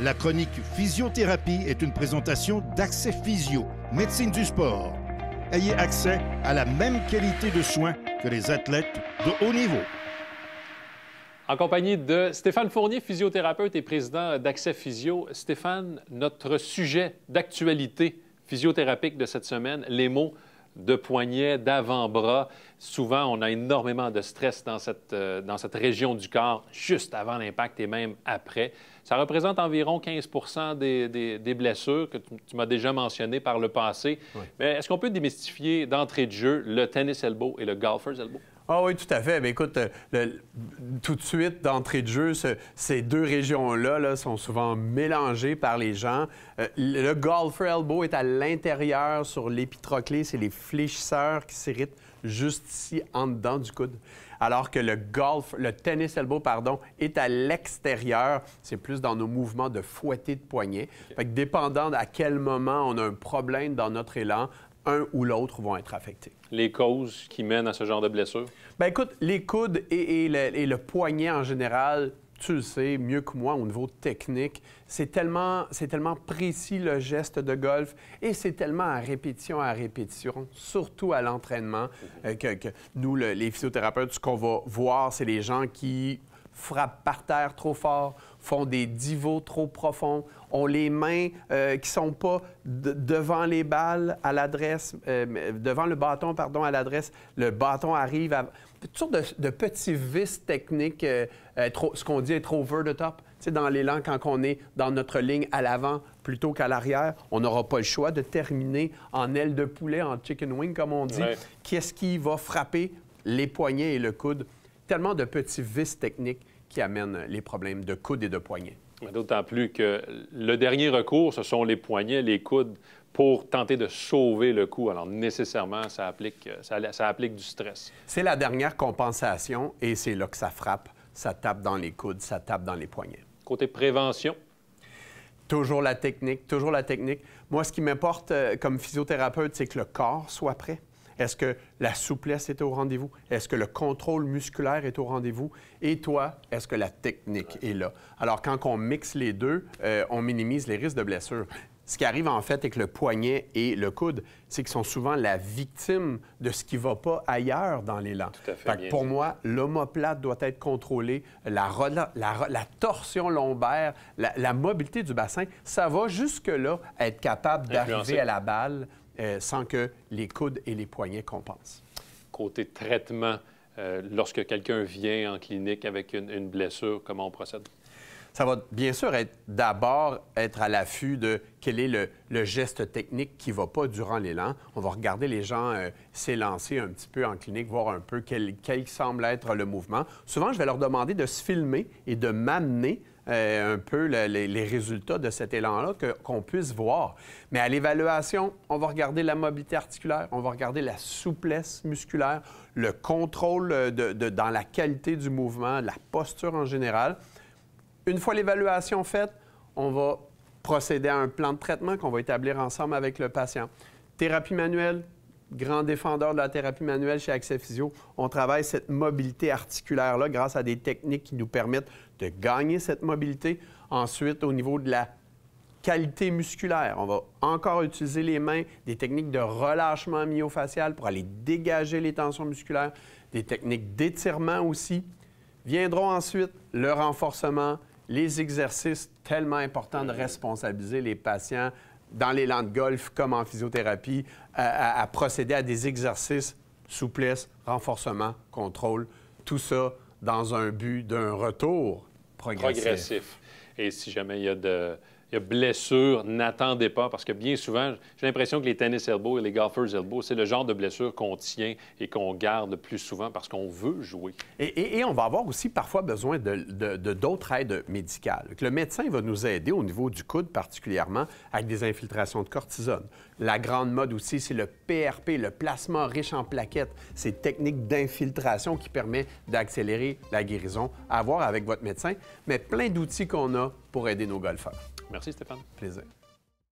La chronique Physiothérapie est une présentation d'Accès Physio, médecine du sport. Ayez accès à la même qualité de soins que les athlètes de haut niveau. En compagnie de Stéphane Fournier, physiothérapeute et président d'Accès Physio. Stéphane, notre sujet d'actualité physiothérapique de cette semaine, les maux de poignet, d'avant-bras. Souvent, on a énormément de stress dans cette région du corps, juste avant l'impact et même après. Ça représente environ 15 des blessures que tu m'as déjà mentionnées par le passé. Oui. Mais est-ce qu'on peut démystifier d'entrée de jeu le tennis elbow et le golfer's elbow? Ah oui, tout à fait. Bien, écoute, tout de suite, d'entrée de jeu, ces deux régions-là sont souvent mélangées par les gens. Le golfer elbow est à l'intérieur sur l'épitroclé. C'est les fléchisseurs qui s'irritent juste ici, en dedans du coude. Alors que le tennis elbow, est à l'extérieur. C'est plus dans nos mouvements de fouetté de poignet. Okay. Fait que dépendant à quel moment on a un problème dans notre élan, un ou l'autre vont être affectés. Les causes qui mènent à ce genre de blessure? Bien, écoute, les coudes et le poignet en général, tu le sais mieux que moi au niveau technique, c'est tellement précis le geste de golf et c'est tellement à répétition, surtout à l'entraînement, que nous, les physiothérapeutes, ce qu'on va voir, c'est les gens qui frappent par terre trop fort, font des divots trop profonds, ont les mains qui ne sont pas devant les balles à l'adresse, devant le bâton, à l'adresse. Le bâton arrive à... Toutes sortes de petits vices techniques, ce qu'on dit être over the top. Tu sais, dans l'élan, quand on est dans notre ligne à l'avant plutôt qu'à l'arrière, on n'aura pas le choix de terminer en aile de poulet, en chicken wing, comme on dit. Ouais. Qu'est-ce qui va frapper les poignets et le coude? Tellement de petits vices techniques qui amènent les problèmes de coude et de poignet. D'autant plus que le dernier recours, ce sont les poignets, les coudes, pour tenter de sauver le coup. Alors, nécessairement, ça applique du stress. C'est la dernière compensation et c'est là que ça frappe. Ça tape dans les coudes, ça tape dans les poignets. Côté prévention? Toujours la technique, toujours la technique. Moi, ce qui m'importe comme physiothérapeute, c'est que le corps soit prêt. Est-ce que la souplesse est au rendez-vous? Est-ce que le contrôle musculaire est au rendez-vous? Et toi, est-ce que la technique est là? Alors, quand on mixe les deux, on minimise les risques de blessure. Ce qui arrive, en fait, avec le poignet et le coude, c'est qu'ils sont souvent la victime de ce qui ne va pas ailleurs dans l'élan. Pour moi, l'omoplate doit être contrôlée, la torsion lombaire, la mobilité du bassin, ça va jusque-là être capable d'arriver à la balle sans que les coudes et les poignets compensent. Côté traitement, lorsque quelqu'un vient en clinique avec une blessure, comment on procède? Ça va bien sûr d'abord être à l'affût de quel est le geste technique qui ne va pas durant l'élan. On va regarder les gens s'élancer un petit peu en clinique, voir un peu quel semble être le mouvement. Souvent, je vais leur demander de se filmer et de m'amener un peu les résultats de cet élan-là, qu'on puisse voir. Mais à l'évaluation, on va regarder la mobilité articulaire, on va regarder la souplesse musculaire, le contrôle dans la qualité du mouvement, la posture en général. Une fois l'évaluation faite, on va procéder à un plan de traitement qu'on va établir ensemble avec le patient. Thérapie manuelle, grand défendeur de la thérapie manuelle chez Accès Physio. On travaille cette mobilité articulaire-là grâce à des techniques qui nous permettent de gagner cette mobilité. Ensuite, au niveau de la qualité musculaire, on va encore utiliser les mains, des techniques de relâchement myofacial pour aller dégager les tensions musculaires, des techniques d'étirement aussi. Viendront ensuite le renforcement, les exercices tellement importants de responsabiliser les patients dans l'élan de golf comme en physiothérapie, à procéder à des exercices, souplesse, renforcement, contrôle, tout ça dans un but d'un retour progressif. Et si jamais il y a blessure, n'attendez pas, parce que bien souvent, j'ai l'impression que les tennis elbow et les golfer's elbow, c'est le genre de blessure qu'on tient et qu'on garde plus souvent parce qu'on veut jouer. Et on va avoir aussi parfois besoin d'autres aides médicales. Le médecin va nous aider au niveau du coude particulièrement avec des infiltrations de cortisone. La grande mode aussi, c'est le PRP, le plasma riche en plaquettes. Ces techniques d'infiltration qui permettent d'accélérer la guérison à voir avec votre médecin, mais plein d'outils qu'on a pour aider nos golfeurs. Merci Stéphane. Plaisir.